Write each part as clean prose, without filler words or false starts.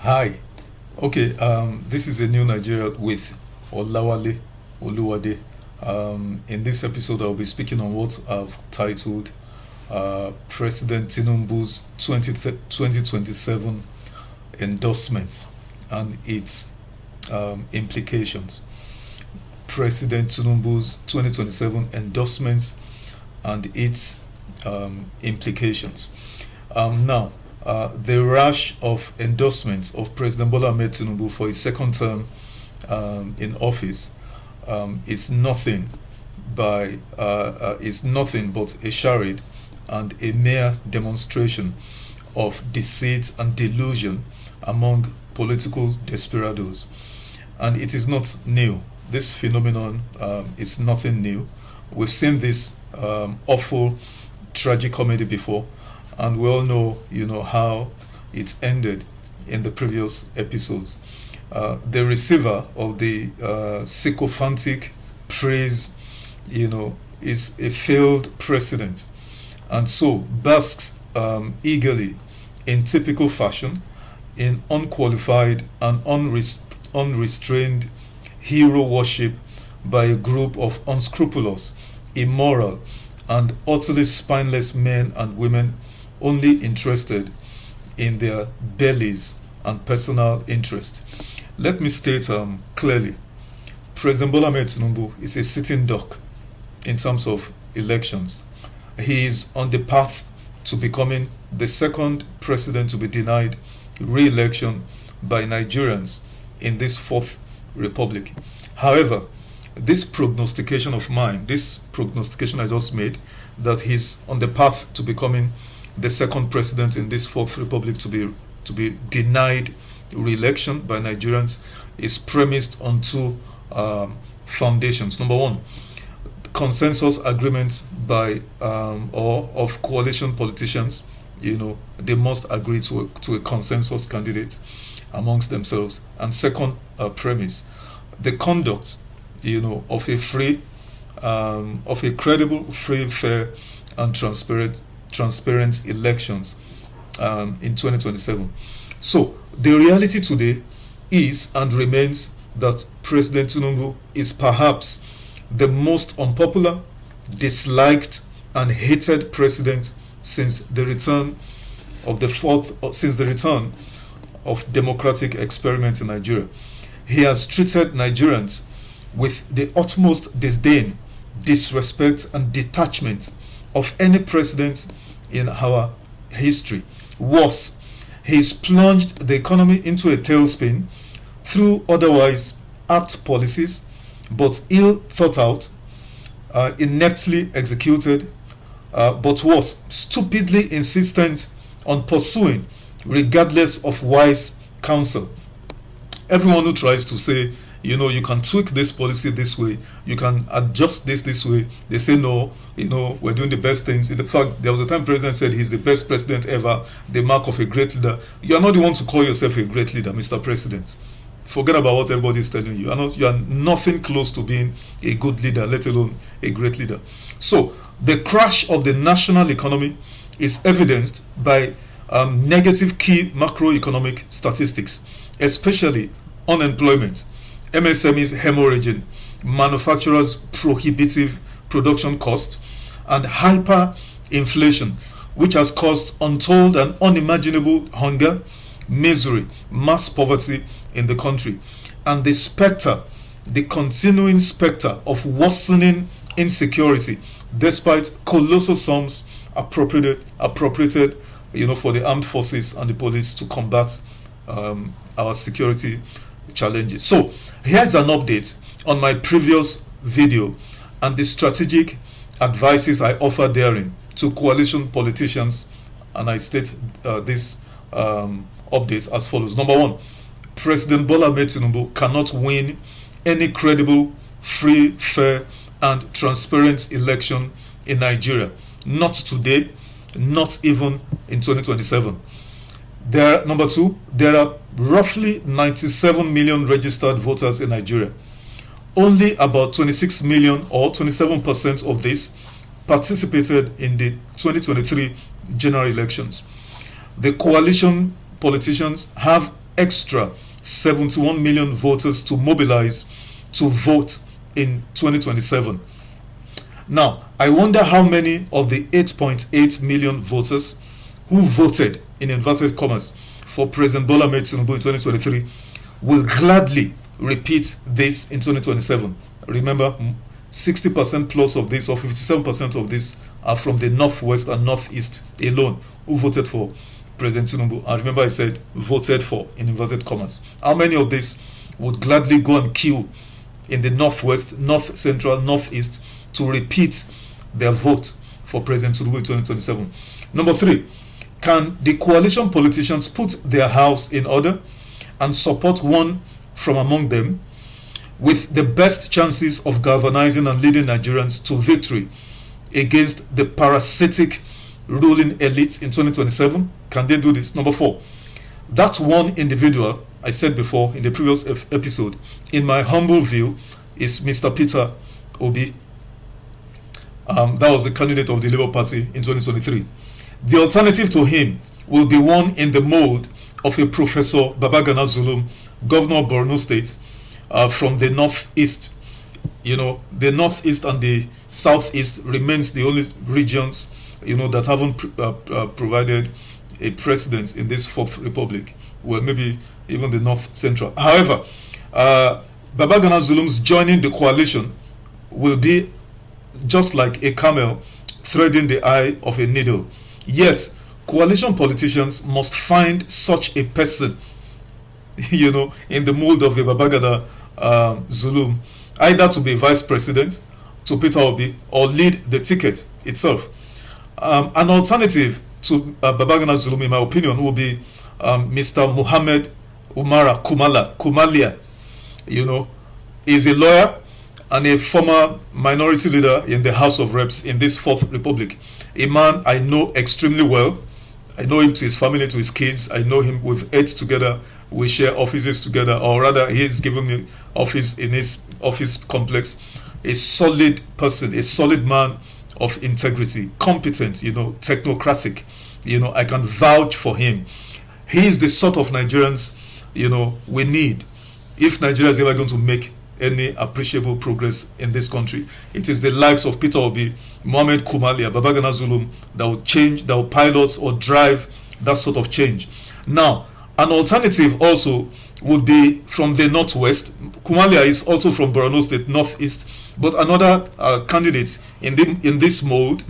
Hi. Okay, this is a new Nigeria with Olawale Oluwade. In this episode, I'll be speaking on what I've titled President Tinubu's 2027 endorsements and its implications. President Tinubu's 2027 endorsements and its implications. Now, the rush of endorsements of President Bola Ahmed Tinubu for his second term in office is nothing is nothing but a charade and a mere demonstration of deceit and delusion among political desperados. And it is not new. This phenomenon is nothing new. We've seen this awful tragic comedy before, and we all know, how it ended in the previous episodes. The receiver of the sycophantic praise, is a failed president, and so basks eagerly, in typical fashion, in unqualified and unrestrained hero worship by a group of unscrupulous, immoral, and utterly spineless men and women only interested in their bellies and personal interest. Let me state clearly, President Bola Ahmed Tinubu is a sitting duck in terms of elections. He is on the path to becoming the second president to be denied re-election by Nigerians in this fourth republic. However, this prognostication of mine, this prognostication I just made, that he's on the path to becoming the second president in this fourth republic to be denied re-election by Nigerians, is premised on two foundations. Number one, consensus agreement by or of coalition politicians. They must agree to a consensus candidate amongst themselves. And second premise, the conduct, of a free, of a credible, free, fair, and transparent elections in 2027. So the reality today is and remains that President Tinubu is perhaps the most unpopular, disliked, and hated president since the return of democratic experiment in Nigeria. He has treated Nigerians with the utmost disdain, disrespect, and detachment of any president in our history. Worse, he's plunged the economy into a tailspin through otherwise apt policies, but ill thought out, ineptly executed, but was stupidly insistent on pursuing, regardless of wise counsel. Everyone who tries to say, you can tweak this policy this way, you can adjust this way, they say no, we're doing the best things. In fact, there was a time president said he's the best president ever, the mark of a great leader. You're not the one to call yourself a great leader, Mr. President. Forget about what everybody's telling you. You are nothing close to being a good leader, let alone a great leader. So the crash of the national economy is evidenced by negative key macroeconomic statistics, especially unemployment, MSMEs hemorrhaging, manufacturers' prohibitive production cost, and hyperinflation, which has caused untold and unimaginable hunger, misery, mass poverty in the country, and the continuing specter of worsening insecurity, despite colossal sums appropriated, for the armed forces and the police to combat our security challenges. So here's an update on my previous video and the strategic advices I offer therein to coalition politicians, and I state these updates as follows. Number one, President Bola Ahmed Tinubu cannot win any credible, free, fair, and transparent election in Nigeria. Not today, not even in 2027. Number two, there are roughly 97 million registered voters in Nigeria. Only about 26 million, or 27% of this, participated in the 2023 general elections. The coalition politicians have extra 71 million voters to mobilize to vote in 2027. Now, I wonder how many of the 8.8 million voters who voted, in inverted commas, for President Bola Ahmed Tinubu in 2023 will gladly repeat this in 2027. Remember, 60% plus of this, or 57% of this, are from the northwest and northeast alone who voted for President Tinubu. And remember, I said voted for, in inverted commas. How many of this would gladly go and queue in the northwest, north central, northeast to repeat their vote for President Tinubu in 2027? Number 3, can the coalition politicians put their house in order and support one from among them with the best chances of galvanizing and leading Nigerians to victory against the parasitic ruling elite in 2027? Can they do this? Number 4, that one individual, I said before in the previous episode, in my humble view, is Mr. Peter Obi. That was the candidate of the Labour Party in 2023. The alternative to him will be one in the mold of a Professor Babagana Zulum, Governor of Borno State, from the northeast. You know, the northeast and the southeast remains the only regions, you know, that haven't provided a president in this fourth republic. Well, maybe even the north central. However, Babagana Zulum's joining the coalition will be just like a camel threading the eye of a needle. Yet, coalition politicians must find such a person, you know, in the mold of the Babagana Zulum, either to be vice president to Peter Obi or lead the ticket itself. An alternative to Babagana Zulum, in my opinion, will be Mr. Muhammad Umara Kumalia. You know, he's a lawyer and a former minority leader in the House of Reps in this fourth republic. A man I know extremely well. I know him to his family, to his kids. I know him. We've ate together. We share offices together, or rather, he's given me office in his office complex. A solid person, a solid man of integrity, competent, you know, technocratic. You know, I can vouch for him. He is the sort of Nigerians, you know, we need if Nigeria is ever going to make any appreciable progress in this country. It is the likes of Peter Obi, Mohammed Kumalia, Babagana Zulum that will change, that will pilot or drive that sort of change. Now, an alternative also would be from the northwest. Kumalia is also from Borno State, northeast, but another candidate in this mold,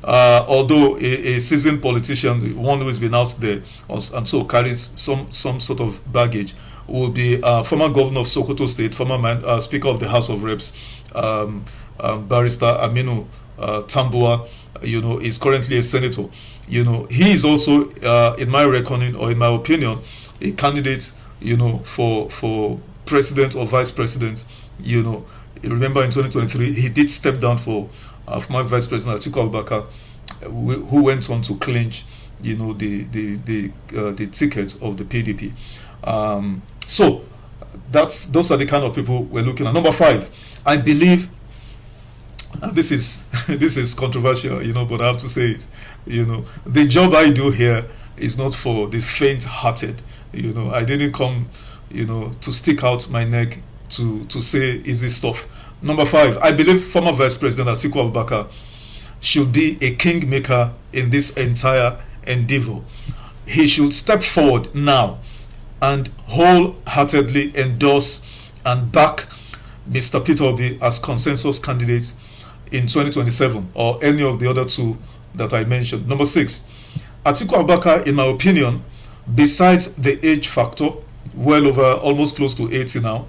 although a seasoned politician, one who has been out there and so carries some sort of baggage, will be former governor of Sokoto State, former Speaker of the House of Reps, Barrister Aminu Tambuwa, you know, is currently a senator. You know, he is also, in my reckoning or in my opinion, a candidate, you know, for president or vice president. You know, remember in 2023, he did step down for my vice president Atiku Abubakar, who went on to clinch, you know, the tickets of the PDP. So those are the kind of people we're looking at. Number 5, I believe, and this is controversial, you know, but I have to say it. You know, the job I do here is not for the faint-hearted. You know, I didn't come, you know, to stick out my neck to say easy stuff. Number 5, I believe former Vice President Atiku Abubakar should be a kingmaker in this entire endeavor. He should step forward now and wholeheartedly endorse and back Mr. Peter Obi as consensus candidate in 2027, or any of the other two that I mentioned. Number 6, Atiku Abubakar, in my opinion, besides the age factor, well over almost close to 80 now,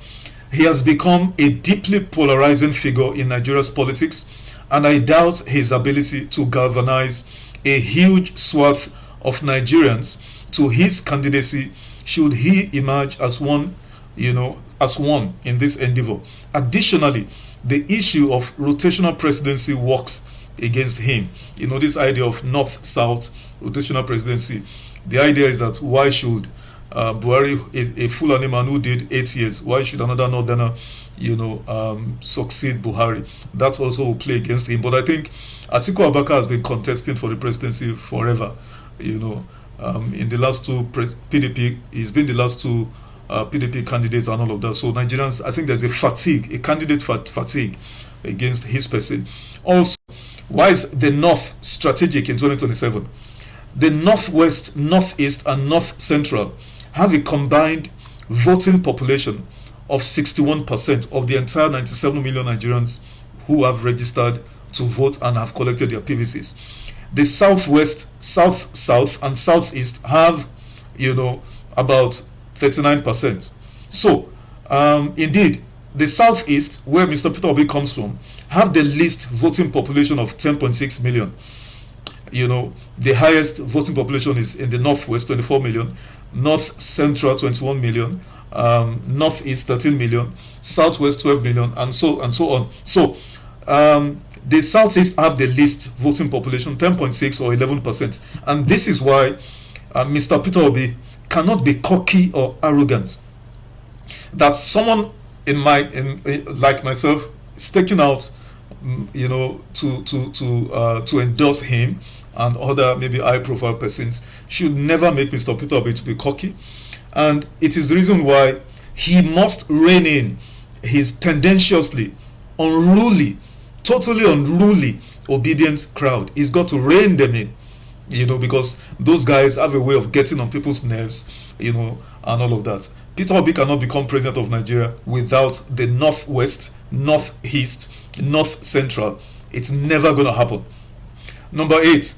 he has become a deeply polarizing figure in Nigeria's politics, and I doubt his ability to galvanize a huge swath of Nigerians to his candidacy should he emerge as one, you know, as one in this endeavor. Additionally, the issue of rotational presidency works against him. You know, this idea of north-south rotational presidency. The idea is that why should Buhari, a Fulani man who did 8 years, why should another northerner, you know, succeed Buhari? That also will play against him. But I think Atiku Abubakar has been contesting for the presidency forever, you know, In the last two PDP, he's been the last two PDP candidates and all of that. So Nigerians, I think there's a fatigue, a candidate fatigue against his person. Also, why is the North strategic in 2027? The Northwest, Northeast, and North Central have a combined voting population of 61% of the entire 97 million Nigerians who have registered to vote and have collected their PVCs. The Southwest, South, and Southeast have, about 39%. So, indeed, the Southeast, where Mr. Peter Obi comes from, have the least voting population of 10.6 million. The highest voting population is in the Northwest, 24 million, North Central, 21 million, Northeast, 13 million, Southwest, 12 million, and so on. So, the Southeast have the least voting population, 10.6 or 11%. And this is why Mr. Peter Obi cannot be cocky or arrogant. That someone like myself is taking out, to endorse him and other maybe high-profile persons should never make Mr. Peter Obi to be cocky. And it is the reason why he must rein in his tendentiously unruly, totally unruly, obedient crowd. He's got to rein them in, because those guys have a way of getting on people's nerves, and all of that. Peter Obi cannot become president of Nigeria without the Northwest, Northeast, North Central. It's never going to happen. Number 8,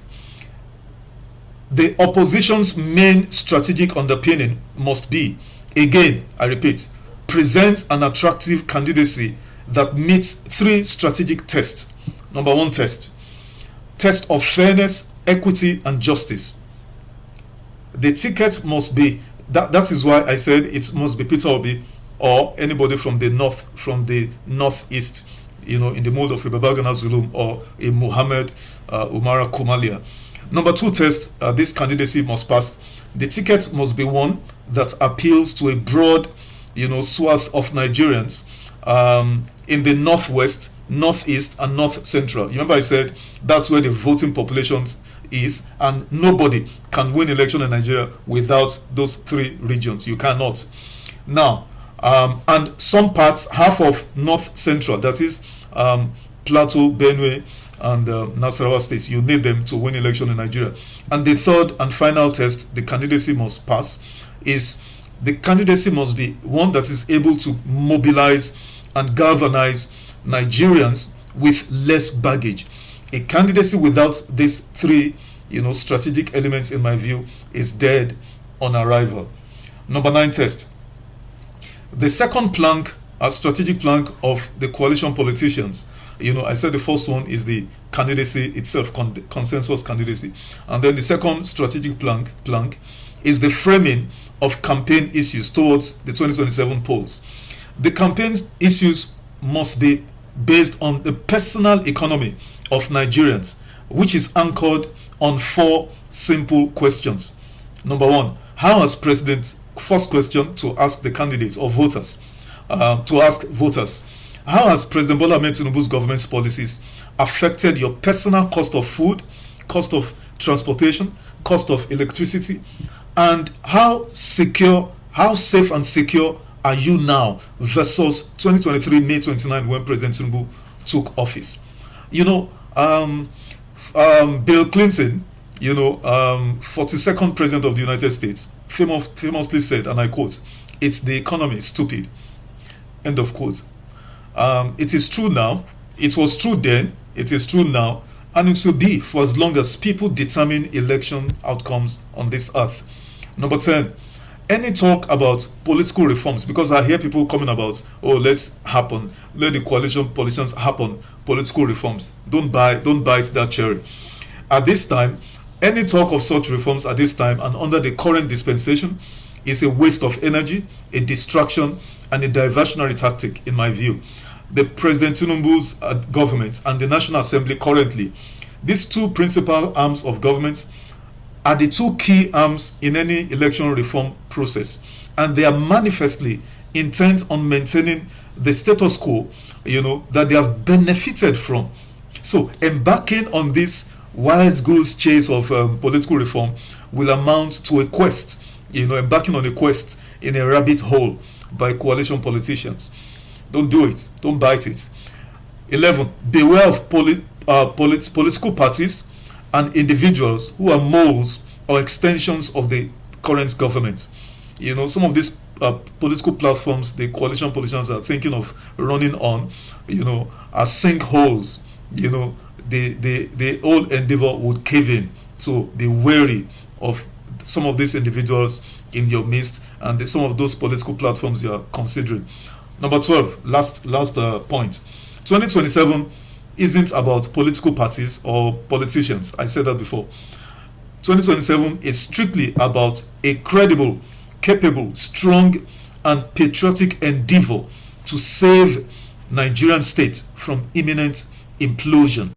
the opposition's main strategic underpinning must be, again, I repeat, present an attractive candidacy that meets 3 strategic tests. Number 1 test of fairness, equity, and justice. The ticket must be, that is why I said it must be Peter Obi or anybody from the Northeast, in the mold of a Babagana Zulum or a Muhammad Umara Kumalia. Number 2 test, this candidacy must pass. The ticket must be one that appeals to a broad, swath of Nigerians in the Northwest, Northeast, and North Central. You remember I said that's where the voting population is, and nobody can win election in Nigeria without those 3 regions. You cannot. Now, and some parts, half of North Central, that is Plateau, Benue, and Nasarawa states, you need them to win election in Nigeria. And the 3rd and final test the candidacy must pass is the candidacy must be one that is able to mobilize and galvanize Nigerians with less baggage. A candidacy without these 3 strategic elements, in my view, is dead on arrival. Number 9 test. The second plank, a strategic plank of the coalition politicians. I said the first one is the candidacy itself, consensus candidacy. And then the second strategic plank is the framing of campaign issues towards the 2027 polls. The campaign issues must be based on the personal economy of Nigerians, which is anchored on 4 simple questions. Number 1, how has first question to ask the candidates or voters, how has President Bola Ahmed Tinubu's government's policies affected your personal cost of food, cost of transportation, cost of electricity, and how safe and secure are you now versus 2023 May 29 when President Tinubu took office? Bill Clinton, 42nd president of the United States, famously said, and I quote, "It's the economy, stupid." End of quote. It is true now. It was true then. It is true now, and it will be for as long as people determine election outcomes on this earth. Number 10. Any talk about political reforms, because I hear people coming about, let the coalition politicians happen political reforms. Don't bite that cherry. At this time, any talk of such reforms at this time and under the current dispensation is a waste of energy, a distraction, and a diversionary tactic, in my view. The President Tinubu's government and the National Assembly currently, these 2 principal arms of government, are the 2 key arms in any election reform process, and they are manifestly intent on maintaining the status quo, that they have benefited from. So embarking on this wild goose chase of political reform will amount to a quest, embarking on a quest in a rabbit hole by coalition politicians. Don't do it. Don't bite it. 11. Beware of political parties and individuals who are moles or extensions of the current government. Some of these political platforms the coalition politicians are thinking of running on, are sinkholes. The whole endeavor would cave in. So be wary of some of these individuals in your midst and some of those political platforms you are considering. Number 12, last point. 2027 isn't about political parties or politicians. I said that before. 2027 is strictly about a credible, capable, strong, and patriotic endeavor to save Nigerian state from imminent implosion.